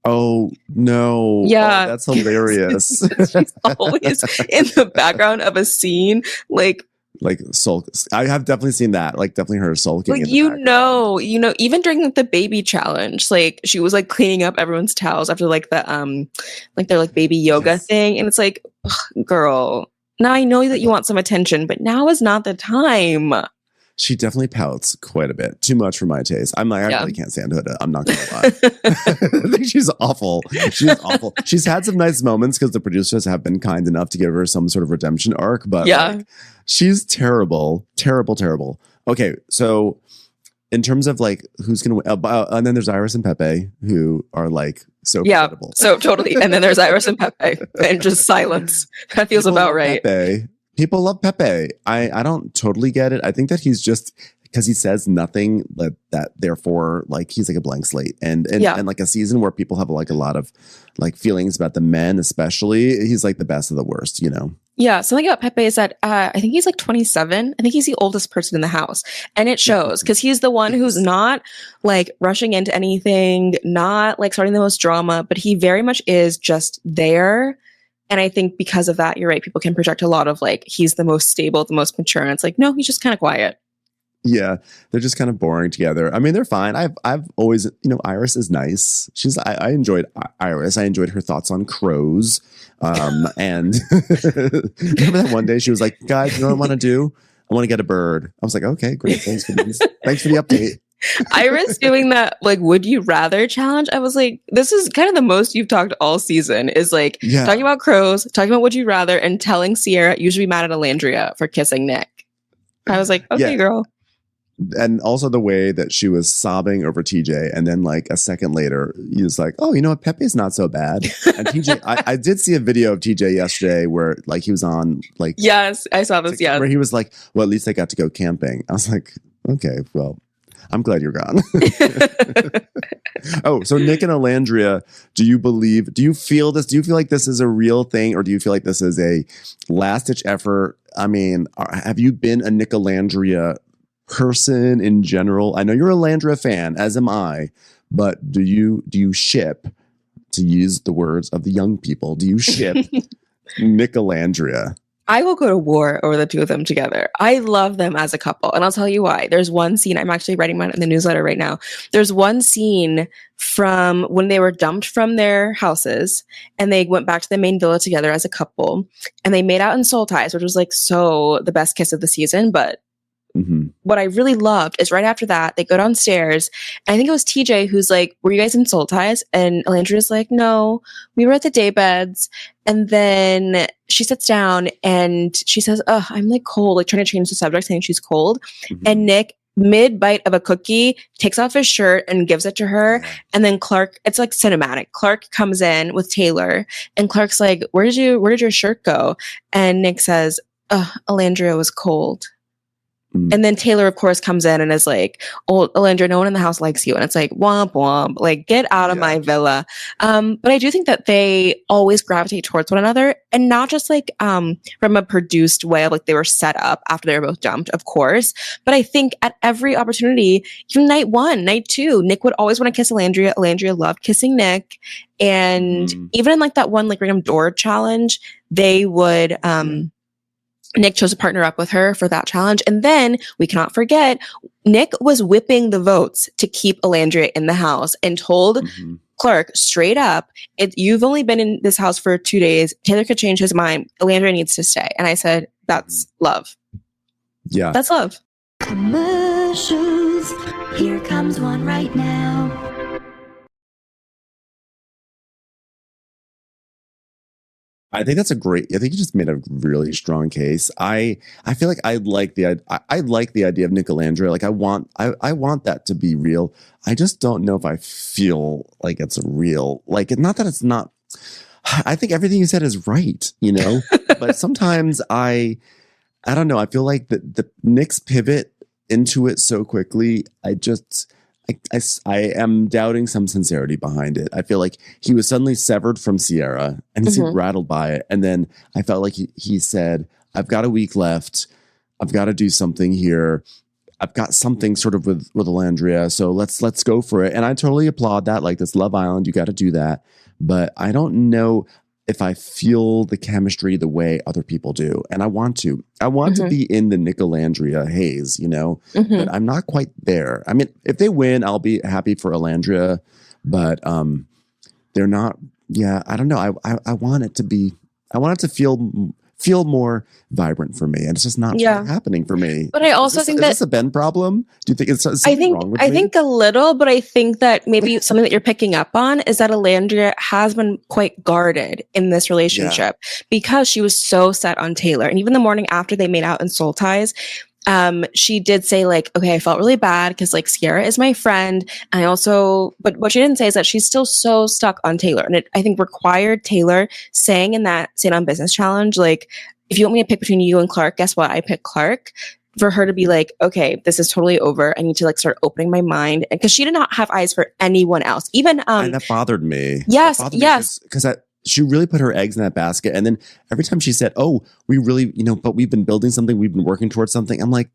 Oh no. Yeah. Oh, that's hilarious. She's always in the background of a scene like sulk. I have definitely seen that. Like definitely her sulking. Like, even during the baby challenge, like she was like cleaning up everyone's towels after like the their like baby yoga thing. And it's like, girl, now I know that you want some attention, but now is not the time. She definitely pouts quite a bit. Too much for my taste. I'm like, I really can't stand Huda. I'm not going to lie. I think she's awful. She's awful. She's had some nice moments because the producers have been kind enough to give her some sort of redemption arc. But she's terrible. Terrible, terrible. Okay, so in terms of like who's going to win, and then there's Iris and Pepe who are like so incredible. So totally. And then there's Iris and Pepe and just silence. That feels about right. Pepe. People love Pepe. I don't totally get it. I think that he's just because he says nothing that therefore like he's like a blank slate and like a season where people have like a lot of like feelings about the men, especially he's like the best of the worst, you know? Yeah, something about Pepe is that I think he's like 27. I think he's the oldest person in the house. And it shows because he's the one who's not like rushing into anything, not like starting the most drama, but he very much is just there. And I think because of that, you're right, people can project a lot of like, he's the most stable, the most mature. And it's like, no, he's just kind of quiet. Yeah, they're just kind of boring together. I mean, they're fine. I've always, you know, Iris is nice. I enjoyed Iris. I enjoyed her thoughts on crows. And remember that one day she was like, guys, you know what I want to do? I want to get a bird. I was like, okay, great. Thanks for the update. Iris doing that, like, would you rather challenge? I was like, this is kind of the most you've talked all season is like talking about crows, talking about would you rather, and telling Sierra you should be mad at Alandria for kissing Nick. I was like, okay, girl. And also the way that she was sobbing over TJ, and then like a second later, he was like, "Oh, you know what? Pepe's not so bad." And TJ, I did see a video of TJ yesterday where like he was on like yes, I saw this. Yeah, where he was like, "Well, at least I got to go camping." I was like, "Okay, well, I'm glad you're gone." Oh, so Nick and Alandria, do you feel this? Do you feel like this is a real thing, or do you feel like this is a last ditch effort? I mean, have you been a Nicolandria person in general? I know you're a Alandria fan, as am I, but do you ship, to use the words of the young people, do you ship Nicolandria? I will go to war over the two of them together. I love them as a couple, and I'll tell you why. There's one scene, I'm actually writing mine in the newsletter right now. There's one scene from when they were dumped from their houses and they went back to the main villa together as a couple, and they made out in soul ties, which was like so the best kiss of the season, but what I really loved is right after that, they go downstairs. And I think it was TJ who's like, were you guys in soul ties? And Alandria's like, no, we were at the day beds. And then she sits down and she says, oh, I'm like cold, like trying to change the subject, saying she's cold. And Nick, mid bite of a cookie, takes off his shirt and gives it to her. And then Clark, it's like cinematic. Clark comes in with Taylor and Clark's like, where did your shirt go? And Nick says, oh, Alandria was cold. And then Taylor, of course, comes in and is like, oh, Alandria, no one in the house likes you. And it's like, womp, womp, like, get out of my villa. But I do think that they always gravitate towards one another, and not just like from a produced way of like they were set up after they were both dumped, of course. But I think at every opportunity, even night 1, night 2, Nick would always want to kiss Alandria. Alandria loved kissing Nick. And even in like that one like random door challenge, they would Nick chose to partner up with her for that challenge. And then we cannot forget, Nick was whipping the votes to keep Alandria in the house and told Clark straight up, you've only been in this house for 2 days. Taylor could change his mind. Alandria needs to stay. And I said, that's love. Yeah. That's love. Commercials. Here comes one right now. I think that's I think you just made a really strong case. I feel like I like the idea of Nicolandria. Like I want that to be real. I just don't know if I feel like it's real. Like not that it's not. I think everything you said is right, you know. But sometimes I don't know. I feel like the Nick's pivot into it so quickly. I am doubting some sincerity behind it. I feel like he was suddenly severed from Sierra and he seemed rattled by it. And then I felt like he said, I've got a week left. I've got to do something here. I've got something sort of with Alandria. So let's go for it. And I totally applaud that. Like this Love Island, you got to do that. But I don't know if I feel the chemistry the way other people do. And I want to be in the Nicolandria haze, you know, but I'm not quite there. I mean, if they win, I'll be happy for Alandria, but they're not. Yeah, I don't know. I want it to feel more vibrant for me, and it's just not happening for me. But I also think that is this a Ben problem? Do you think it's something wrong with me? I think a little, but I think that maybe something that you're picking up on is that Alandria has been quite guarded in this relationship because she was so set on Taylor. And even the morning after they made out in soul ties, she did say like, okay, I felt really bad because like Sierra is my friend. And but what she didn't say is that she's still so stuck on Taylor. And it, I think, required Taylor saying in that Stand on Business challenge, like, if you want me to pick between you and Clark, guess what? I pick Clark. For her to be like, okay, this is totally over. I need to like start opening my mind. And because she did not have eyes for anyone else. Even and that bothered me. Yes, That bothered yes. Because she really put her eggs in that basket. And then every time she said, oh, we really, but we've been building something, we've been working towards something. I'm like,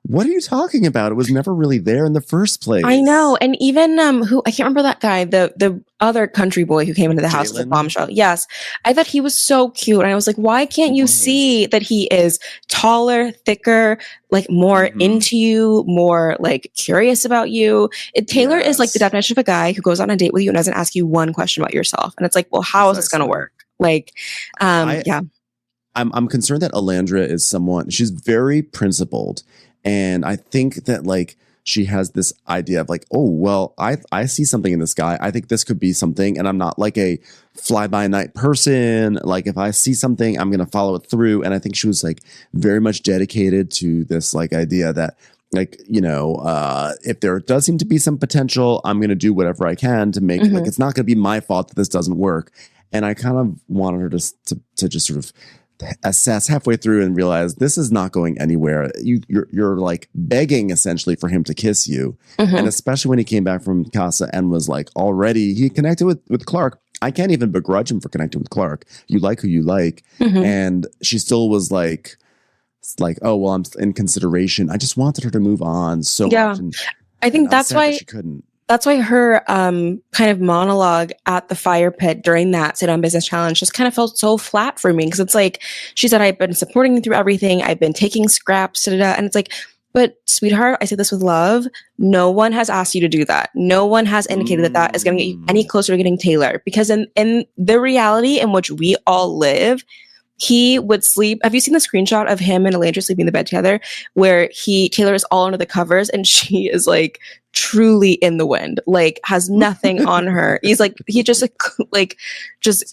what are you talking about? It was never really there in the first place. I know. And even who I can't remember that guy, the other country boy who came into the house with a bombshell. Yes. I thought he was so cute. And I was like, why can't you see that he is taller, thicker, like more into you, more like curious about you? Taylor is like the definition of a guy who goes on a date with you and doesn't ask you one question about yourself. And it's like, well, how is this going to work? Like, yeah. I'm concerned that Alandria is someone, she's very principled. And I think that like she has this idea of like, oh, well, I see something in this guy. I think this could be something. And I'm not like a fly by night person. Like if I see something, I'm going to follow it through. And I think she was like very much dedicated to this like idea that like, if there does seem to be some potential, I'm going to do whatever I can to make like, it's not going to be my fault that this doesn't work. And I kind of wanted her to just sort of assess halfway through and realize this is not going anywhere. You're like begging essentially for him to kiss you. And especially when he came back from Casa and was like already, he connected with Clark. I can't even begrudge him for connecting with Clark. You like who you like. And she still was like, oh, well, I'm in consideration. I just wanted her to move on so much. And, I think that's why she couldn't. That's why her kind of monologue at the fire pit during that sit on business challenge just kind of felt so flat for me. Because it's like, she said, I've been supporting you through everything. I've been taking scraps. And it's like, but sweetheart, I say this with love. No one has asked you to do that. No one has indicated that is going to get you any closer to getting Taylor. Because in the reality in which we all live, he would sleep. Have you seen the screenshot of him and Alandria sleeping in the bed together where Taylor is all under the covers and she is like truly in the wind, like has nothing on her. He just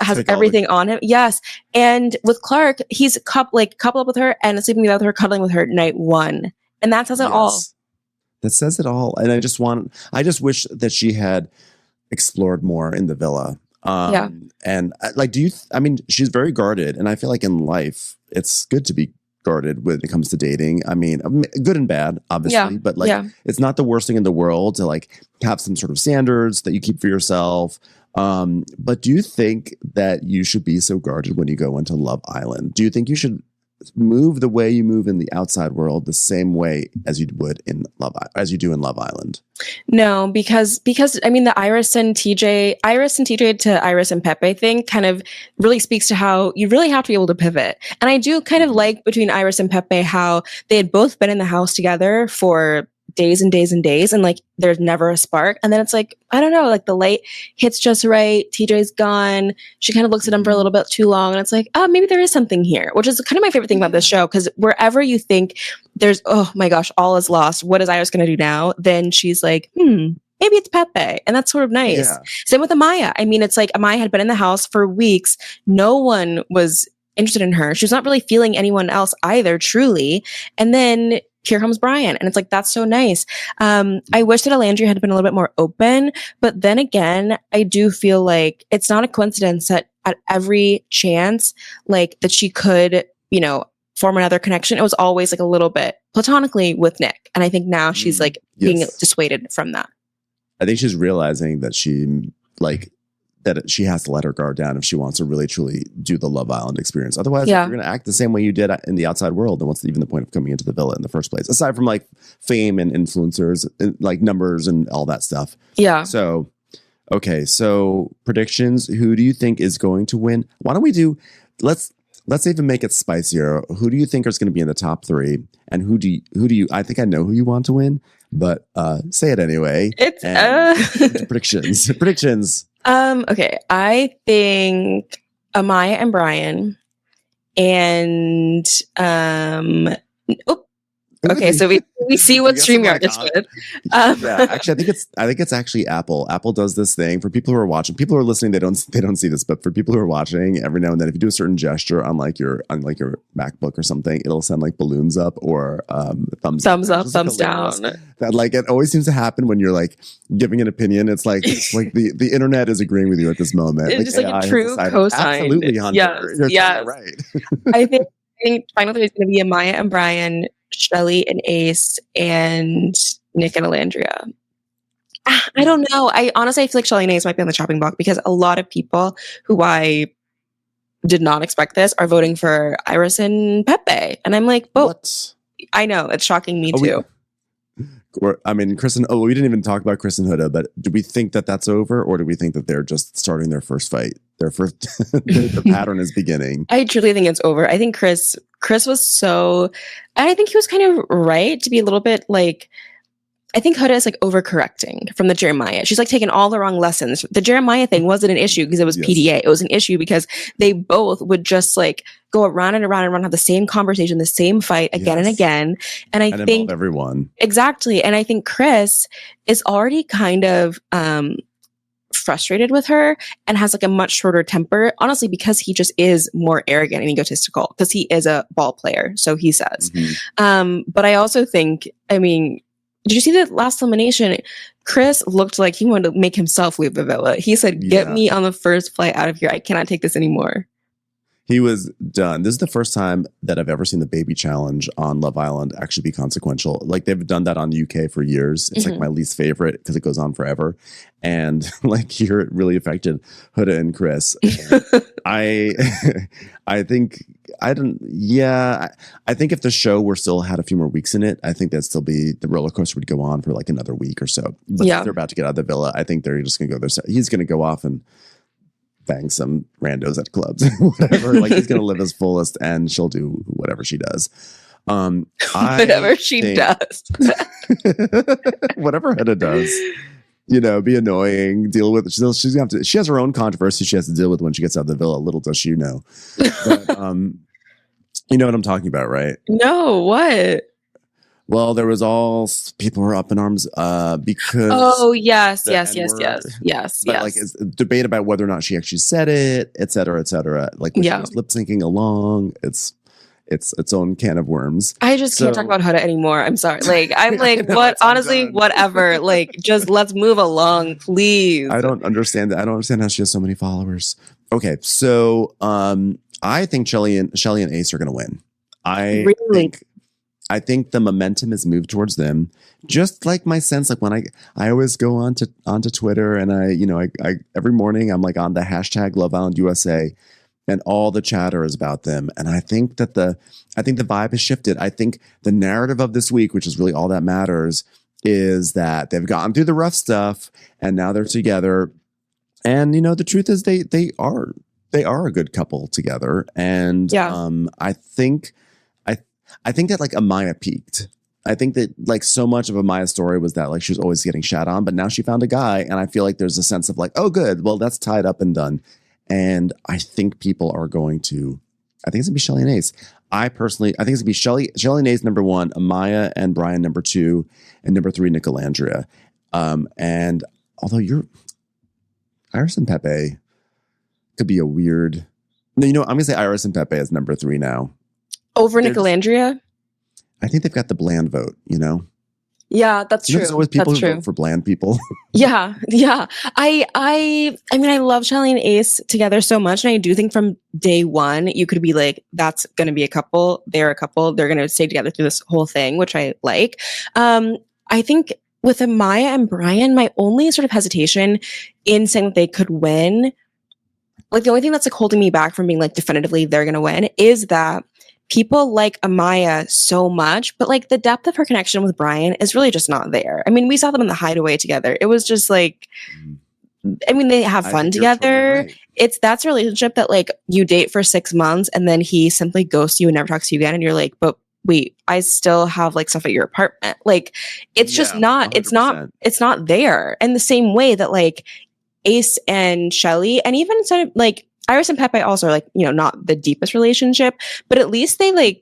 has everything on him. Yes. And with Clark, he's coupled up with her and sleeping with her, cuddling with her night one. And that says it all. That says it all. And I just wish that she had explored more in the villa. And like, she's very guarded, and I feel like in life it's good to be guarded when it comes to dating. I mean, good and bad, obviously, but like, it's not the worst thing in the world to like have some sort of standards that you keep for yourself. But do you think that you should be so guarded when you go into Love Island? Do you think you should move the way you move in the outside world the same way as you do in Love Island? No, because I mean the Iris and TJ to Iris and Pepe thing kind of really speaks to how you really have to be able to pivot. And I do kind of like between Iris and Pepe how they had both been in the house together for days and days and days, and like there's never a spark, and then it's like, I don't know, like the light hits just right, TJ's gone, she kind of looks at him for a little bit too long, and it's like, oh, maybe there is something here, which is kind of my favorite thing about this show, because wherever you think there's, oh my gosh, all is lost, what is Iris going to do now, then she's like, maybe it's Pepe, and that's sort of nice. Same with Amaya. I mean, it's like Amaya had been in the house for weeks, no one was interested in her, she was not really feeling anyone else either, truly, and then here comes Brian. And it's like, that's so nice. I wish that Alandria had been a little bit more open, but then again, I do feel like it's not a coincidence that at every chance, like that she could, form another connection, it was always like a little bit platonically with Nick. And I think now she's like being dissuaded from that. I think she's realizing that she has to let her guard down if she wants to really truly do the Love Island experience. Otherwise, if you're going to act the same way you did in the outside world, then what's even the point of coming into the villa in the first place? Aside from like fame and influencers, and, like numbers and all that stuff. Yeah. So, okay. So predictions. Who do you think is going to win? Why don't we do? Let's even make it spicier. Who do you think is going to be in the top three? And who do you? I think I know who you want to win, but say it anyway. It's predictions. Okay, I think Amaya and Brian, and okay, so we see what StreamYard is with. Actually, I think it's actually Apple. Apple does this thing for people who are watching. People who are listening, they don't see this, but for people who are watching, every now and then, if you do a certain gesture on your MacBook or something, it'll send like balloons up or thumbs up, thumbs down. That like it always seems to happen when you're like giving an opinion. It's like the internet is agreeing with you at this moment. It's just like a true cosign. Absolutely, Hunter. Yes. Right. I think final three is going to be Amaya and Brian, Shelly and Ace, and Nick and Alandria. I don't know. I honestly feel like Shelly and Ace might be on the chopping block because a lot of people who I did not expect this are voting for Iris and Pepe. And I'm like, What? I know. It's shocking me too. Chris and we didn't even talk about Chris and Huda, but do we think that that's over, or do we think that they're just starting their first fight? Their first, the pattern is beginning. I truly think it's over. I think Chris was so, and I think he was kind of right to be a little bit like, I think Huda is like overcorrecting from the Jeremiah. She's like taking all the wrong lessons. The Jeremiah thing wasn't an issue because it was PDA. It was an issue because they both would just like go around and around and around, have the same conversation, the same fight again and again. And I think everyone. Exactly. And I think Chris is already kind of frustrated with her and has like a much shorter temper, honestly, because he just is more arrogant and egotistical because he is a ball player. So he says. But I also think, did you see the last elimination? Chris looked like he wanted to make himself leave the villa. He said, get me on the first flight out of here. I cannot take this anymore. He was done. This is the first time that I've ever seen the baby challenge on Love Island actually be consequential. Like they've done that on the UK for years. It's like my least favorite because it goes on forever. And like here it really affected Huda and Chris. I think if the show were still had a few more weeks in it, I think that'd still be, the roller coaster would go on for like another week or so. But if they're about to get out of the villa, I think they're just going to go there. He's going to go off and bang some randos at clubs, whatever. Like he's going to live his fullest, and she'll do whatever she does. Whatever she does, whatever Huda does. Be annoying, deal with it. She's gonna have to, she has her own controversy she has to deal with when she gets out of the villa. Little does she know. But, you know what I'm talking about, right? No, what? Well, there was people were up in arms because. Oh, yes. But like it's a debate about whether or not she actually said it, et cetera, et cetera. Like when she was lip syncing along, it's its own can of worms. I just can't talk about Huda anymore. I'm sorry. Like I'm like, what? Honestly, whatever. Like, just let's move along, please. I don't understand that. I don't understand how she has so many followers. Okay, so I think Shelly and Ace are going to win. I think the momentum has moved towards them. Just like my sense, like when I always go onto Twitter and I every morning I'm like on the hashtag Love Island USA. And all the chatter is about them. And I think that the vibe has shifted. I think the narrative of this week, which is really all that matters, is that they've gotten through the rough stuff and now they're together. And the truth is they are a good couple together. And I think that like Amaya peaked. I think that like so much of Amaya's story was that like she was always getting shat on, but now she found a guy, and I feel like there's a sense of like, oh good, well that's tied up and done. And I think people are going to, I think it's going to be Shelly and Ace. I think it's going to be Shelly and Ace number 1, Amaya and Brian number 2, and number 3, Nicolandria. And although Iris and Pepe could be a weird, no, I'm going to say Iris and Pepe as number 3 now. Over Nicolandria? I think they've got the bland vote, Yeah, that's true. There's always people who vote for bland people. Yeah. I love Shelly and Ace together so much, and I do think from day one you could be like, that's going to be a couple. They're a couple. They're going to stay together through this whole thing, which I like. I think with Amaya and Brian, my only sort of hesitation in saying that they could win, like the only thing that's like holding me back from being like definitively they're going to win, is that people like Amaya so much, but like the depth of her connection with Brian is really just not there. I mean, we saw them in the Hideaway together. It was just like, they have fun together. Totally right. That's a relationship that like you date for 6 months and then he simply ghosts you and never talks to you again. And you're like, but wait, I still have like stuff at your apartment. Like it's just not, 100%. It's not there. And the same way that like Ace and Shelly, and even sort of like Iris and Pepe also are like, not the deepest relationship, but at least they like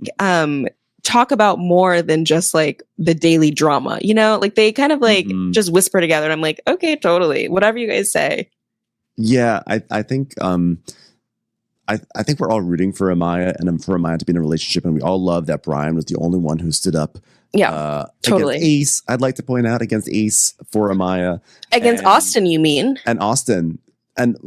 talk about more than just like the daily drama, like they kind of like just whisper together. And I'm like, okay, totally. Whatever you guys say. Yeah. I think, I think we're all rooting for Amaya and for Amaya to be in a relationship. And we all love that Brian was the only one who stood up. Yeah, totally. Against Ace. I'd like to point out against Ace for Amaya. Against Austin, you mean? And Austin. and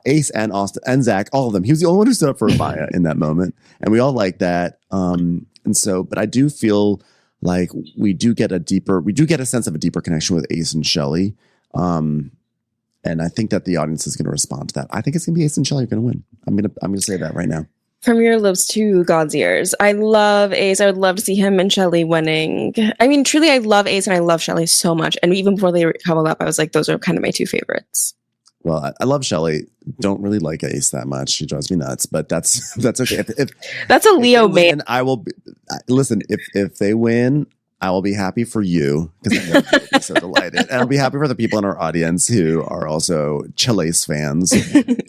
Ace and Austin and Zach, all of them. He was the only one who stood up for Amaya in that moment, and we all like that. And so, but I do feel like we do get a sense of a deeper connection with Ace and Shelly. And I think that the audience is going to respond to that. I think it's going to be Ace and Shelly are going to win. I'm going to say that right now. From your lips to God's ears. I love Ace. I would love to see him and Shelly winning. I mean, truly, I love Ace and I love Shelly so much. And even before they coupled up, I was like, those are kind of my two favorites. Well, I love Shelly. Don't really like Ace that much. She drives me nuts, but that's okay. If that's a Leo man. I will listen. If they win, I will be happy for you because I know you'll be so delighted. And I'll be happy for the people in our audience who are also Chelace fans.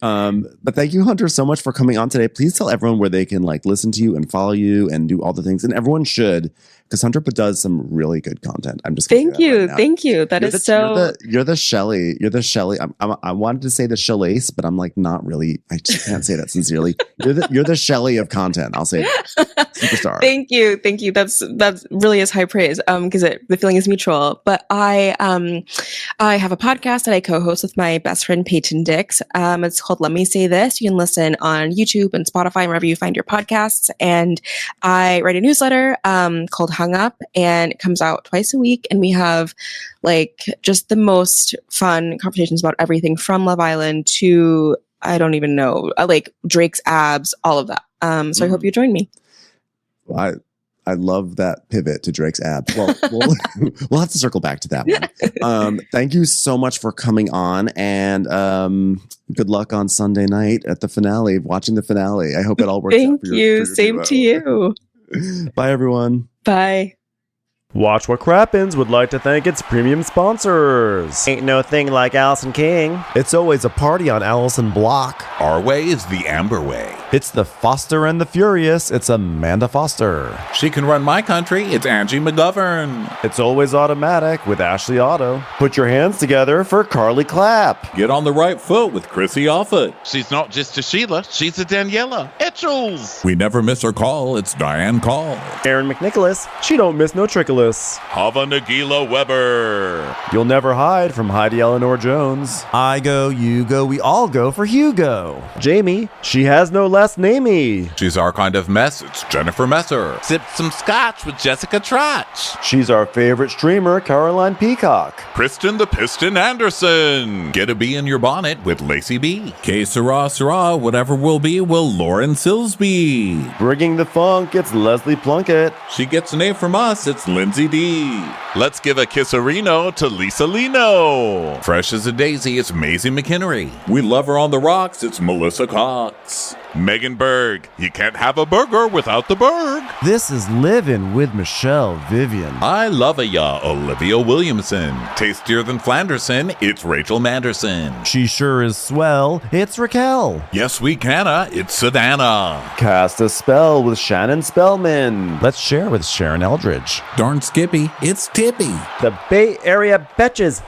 But thank you, Hunter, so much for coming on today. Please tell everyone where they can listen to you and follow you and do all the things. And everyone should, because Hunter does some really good content. I'm just thank you. Thank you. You're the Shelly. You're the Shelly. I wanted to say the Chelace, but I'm like, not really. I just can't say that sincerely. You're the Shelly of content. I'll say that. Superstar. Thank you. That's really is high praise. Because the feeling is mutual. But I have a podcast that I co-host with my best friend Peyton Dix. It's called Let Me Say This. You can listen on YouTube and Spotify and wherever you find your podcasts. And I write a newsletter called Hung Up, and it comes out twice a week. And we have just the most fun conversations about everything from Love Island to I don't even know, Drake's abs, all of that. So I hope you join me. I love that pivot to Drake's abs. Well, we'll have to circle back to that one. Thank you so much for coming on, and good luck on Sunday night at the finale, watching the finale. I hope it all works out for you. Thank you. Same to you. Bye, everyone. Bye. Watch What Crappens would like to thank its premium sponsors. Ain't no thing like Allison King. It's always a party on Allison Block. Our way is the Amber way. It's the Foster and the Furious. It's Amanda Foster. She can run my country. It's Angie McGovern. It's always automatic with Ashley Auto. Put your hands together for Carly Clapp. Get on the right foot with Chrissy Offit. She's not just a Sheila, she's a Daniela Etchels. We never miss her call. It's Diane Call. Aaron McNicholas. She don't miss no trickolas. Hava Nagila Weber. You'll never hide from Heidi Eleanor Jones. I go, you go, we all go for Hugo. Jamie. She has no last namey. She's our kind of mess. It's Jennifer Messer. Sip some scotch with Jessica Trotch. She's our favorite streamer, Caroline Peacock. Kristen the Piston Anderson. Get a bee in your bonnet with Lacey B. K Sarah, whatever will be, will Lauren Silsby. Bringing the funk, it's Leslie Plunkett. She gets an A from us. It's Lindsay D. Let's give a kisserino to Lisa Lino. Fresh as a daisy, it's Maisie McHenry. We love her on the rocks. It's Melissa Cox. Megan Berg. You can't have a burger without the Berg. This is Livin' with Michelle Vivian. I love ya, Olivia Williamson. Tastier than Flanderson, it's Rachel Manderson. She sure is swell. It's Raquel. Yes, we canna, it's Savannah. Cast a spell with Shannon Spellman. Let's share with Sharon Eldridge. Darn Skippy, it's Tippy. The Bay Area Betches.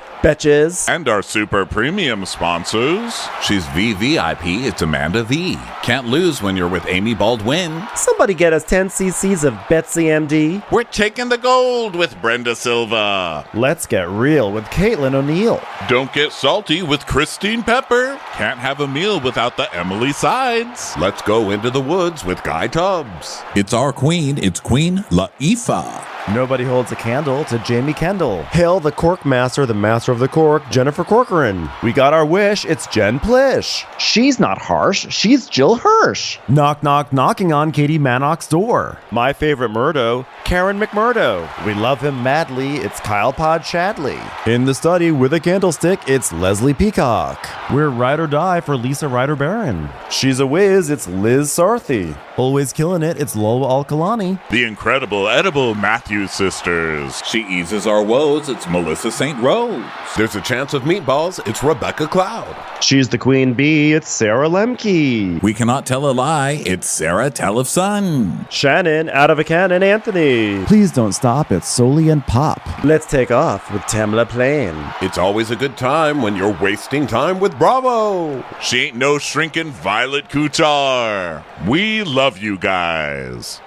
And our super premium sponsors. She's VVIP, it's Amanda V. Can't lose when you're with Amy Baldwin. Somebody get us 10 cc's of Betsy MD. We're taking the gold with Brenda Silva. Let's get real with Caitlin O'Neill. Don't get salty with Christine Pepper. Can't have a meal without the Emily Sides. Let's go into the woods with Guy Tubbs. It's our queen, it's Queen Laifa. Nobody holds a candle to Jamie Kendall. Hail the Cork Master, the Master of the Cork, Jennifer Corcoran. We got our wish, it's Jen Plish. She's not harsh, she's Jill Hirsch. Knock, knock, knocking on Katie Mannock's door. My favorite Murdo, Karen McMurdo. We love him madly, it's Kyle Pod Shadley. In the study with a candlestick, it's Leslie Peacock. We're ride or die for Lisa Ryder Barron. She's a whiz, it's Liz Sarthy. Always killing it, it's Lola Alkalani. The incredible edible Matthews sisters. She eases our woes, it's Melissa St. Rose. There's a chance of meatballs, it's Rebecca Cloud. She's the queen bee, it's Sarah Lemke. We cannot tell a lie, it's Sarah Telefson. Shannon, out of a cannon, Anthony. Please don't stop, it's Soli and Pop. Let's take off with Tamla Plain. It's always a good time when you're wasting time with Bravo. She ain't no shrinking Violet Kuchar. We love you guys.